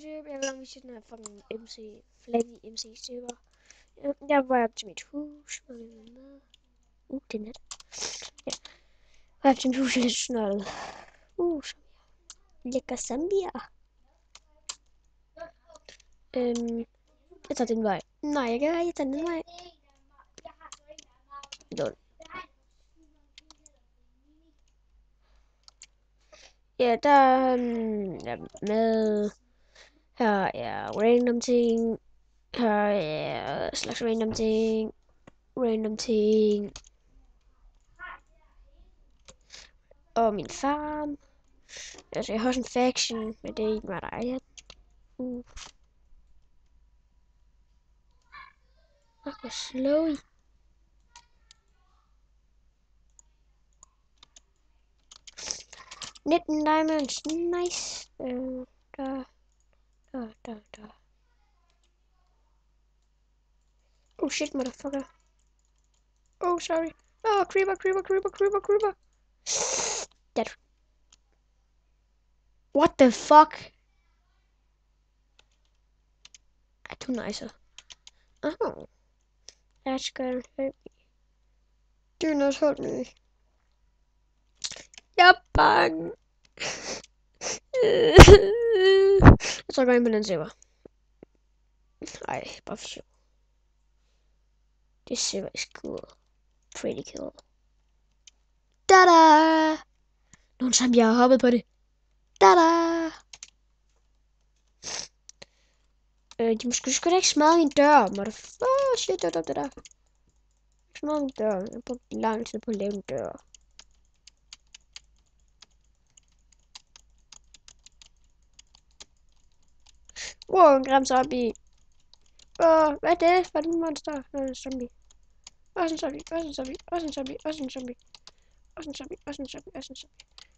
YouTube. Jeg vil gerne vise den her fucking MC, flaggy MC-server. Jeg var op til mit hus. Det er net. Ja. Jeg var op til mit hus, lidt sådan noget. Lækker Zambia. Jeg tager den vej. Nej, jeg tager den vej. Lol. Ja, der er med. Her er random ting. Her er slags random ting. Random ting. Og min farm. Altså, jeg har også en faction, men det er ikke meget eget. Hvor slow i. Nitten diamonds, nice. Der. Oh shit, motherfucker. Oh, sorry. Oh, creeper. Dead. What the fuck? I too nicer. Oh. That's gonna hurt me. Do not hurt me. Jeg er bange. Jeg tror, jeg går ind på den server. Ej, bare for sjov. This server is cool. Pretty cool. Da-da! Nogen som jeg har hoppet på det. Da-da! De måske sgu da ikke smadre min dør. Shit, det der. Smadre min dør. Jeg har brugt lang tid på at lave en dør. Wow, en grim zombie. Hvad er det? Hvad er det, monster? Nå, det er en zombie. Også en zombie.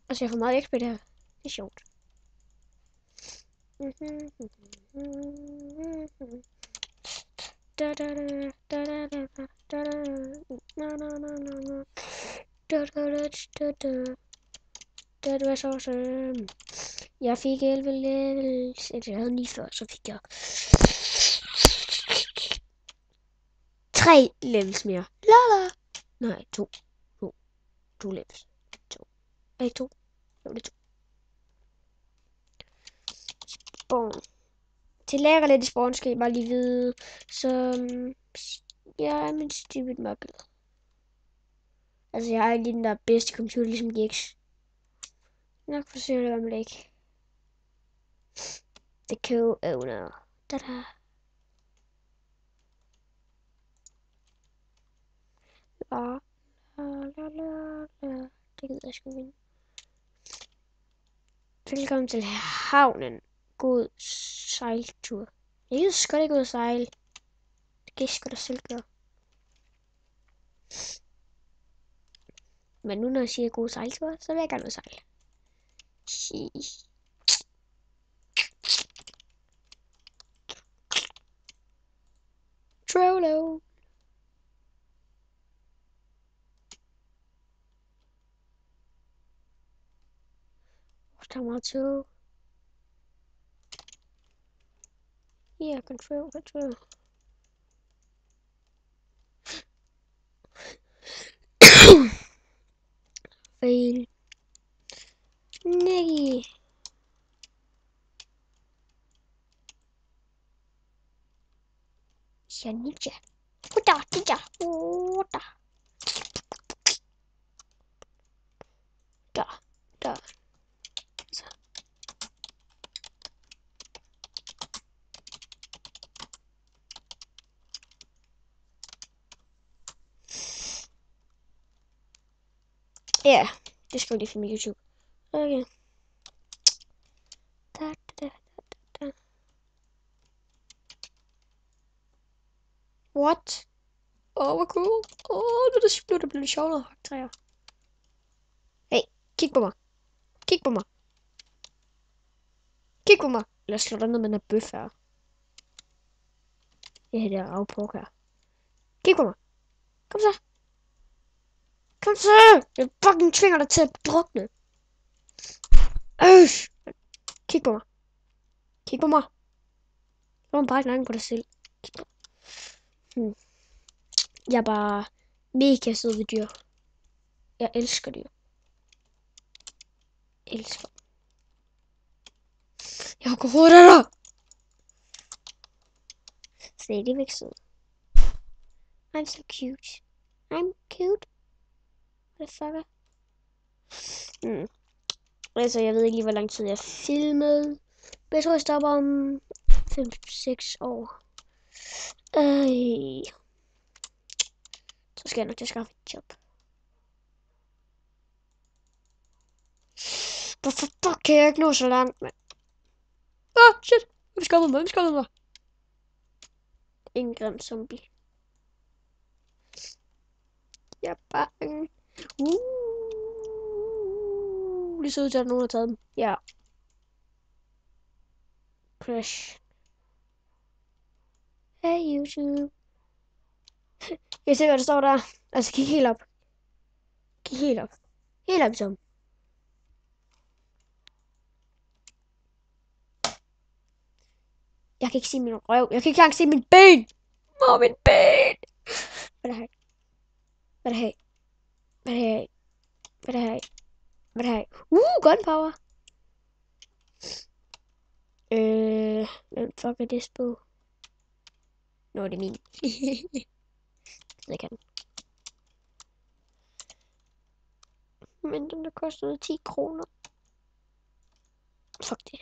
Altså, jeg får meget XP det her. Det er sjovt. Det var så awesome. Jeg fik 11 levels. Jeg havde 9 før, så fik jeg 3 levels mere. Lala. Nej, 2 levels. 2. Jo, det er 2. Boom. Til lærer lidt i spawn skal I bare lige vide, så jeg er min stupid muggle. Altså, jeg har lige den der bedste computer, ligesom Gix. Nok forsøger det om ikke. The co-owner. Da-da. La. Det gider jeg sgu ikke. Velkommen til havnen. God sejltur. Jeg gider sgu da ikke ud at sejle. Det kan jeg sgu da selv gøre. Men nu når jeg siger god sejltur, så vil jeg gerne ud at sejle. Trollo. Der er meget tog. Yeah, control. Fail. Nej. Jeg er ninja. Ninja. Der. Så. Ja, det skal vi lige filme YouTube. Okay. Da. What? Hvor cool. Det blev sjovt at hakke træer. Hey, kig på mig. Kig på mig. Lad os slå dig ned med den her bøf her. Det her der ravpork her. Kig på mig. Kom så. Jeg fucking tvinger dig til at drukne. Kig på mig. Kig på mig. Du må bare snakke på dig selv. Jeg er bare mega sød ved dyr. Jeg elsker dyr. Elsker. Jeg går hurtigt der. Se, det er ikke sød. I'm so cute. I'm cute. What the fuck? Altså, jeg ved ikke lige, hvor lang tid jeg filmede. Men jeg tror, jeg stopper om 5-6 år. Så skal jeg nok til at skaffe et job. Hvorfor fuck kan jeg ikke nå så langt, mand? Shit. Vi skaffede mig. En grim zombie. Jeg er bange. Det ser ud til, at nogen har taget dem. Ja. Crash. Hey YouTube. Jeg ser, hvad der står der. Altså, kig helt op. Helt op som. Jeg kan ikke se min røv. Jeg kan ikke engang se min ben. Min ben. Hvad er det her? Gunpowder. Hvem fuck er det på? Nå, det er min. Jeg kan den. Men den der kostede 10 kroner. Fuck det.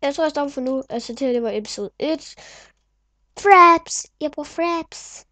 Jeg tror, jeg stopper for nu. Altså, det var episode 1. Fraps. Jeg bruger fraps.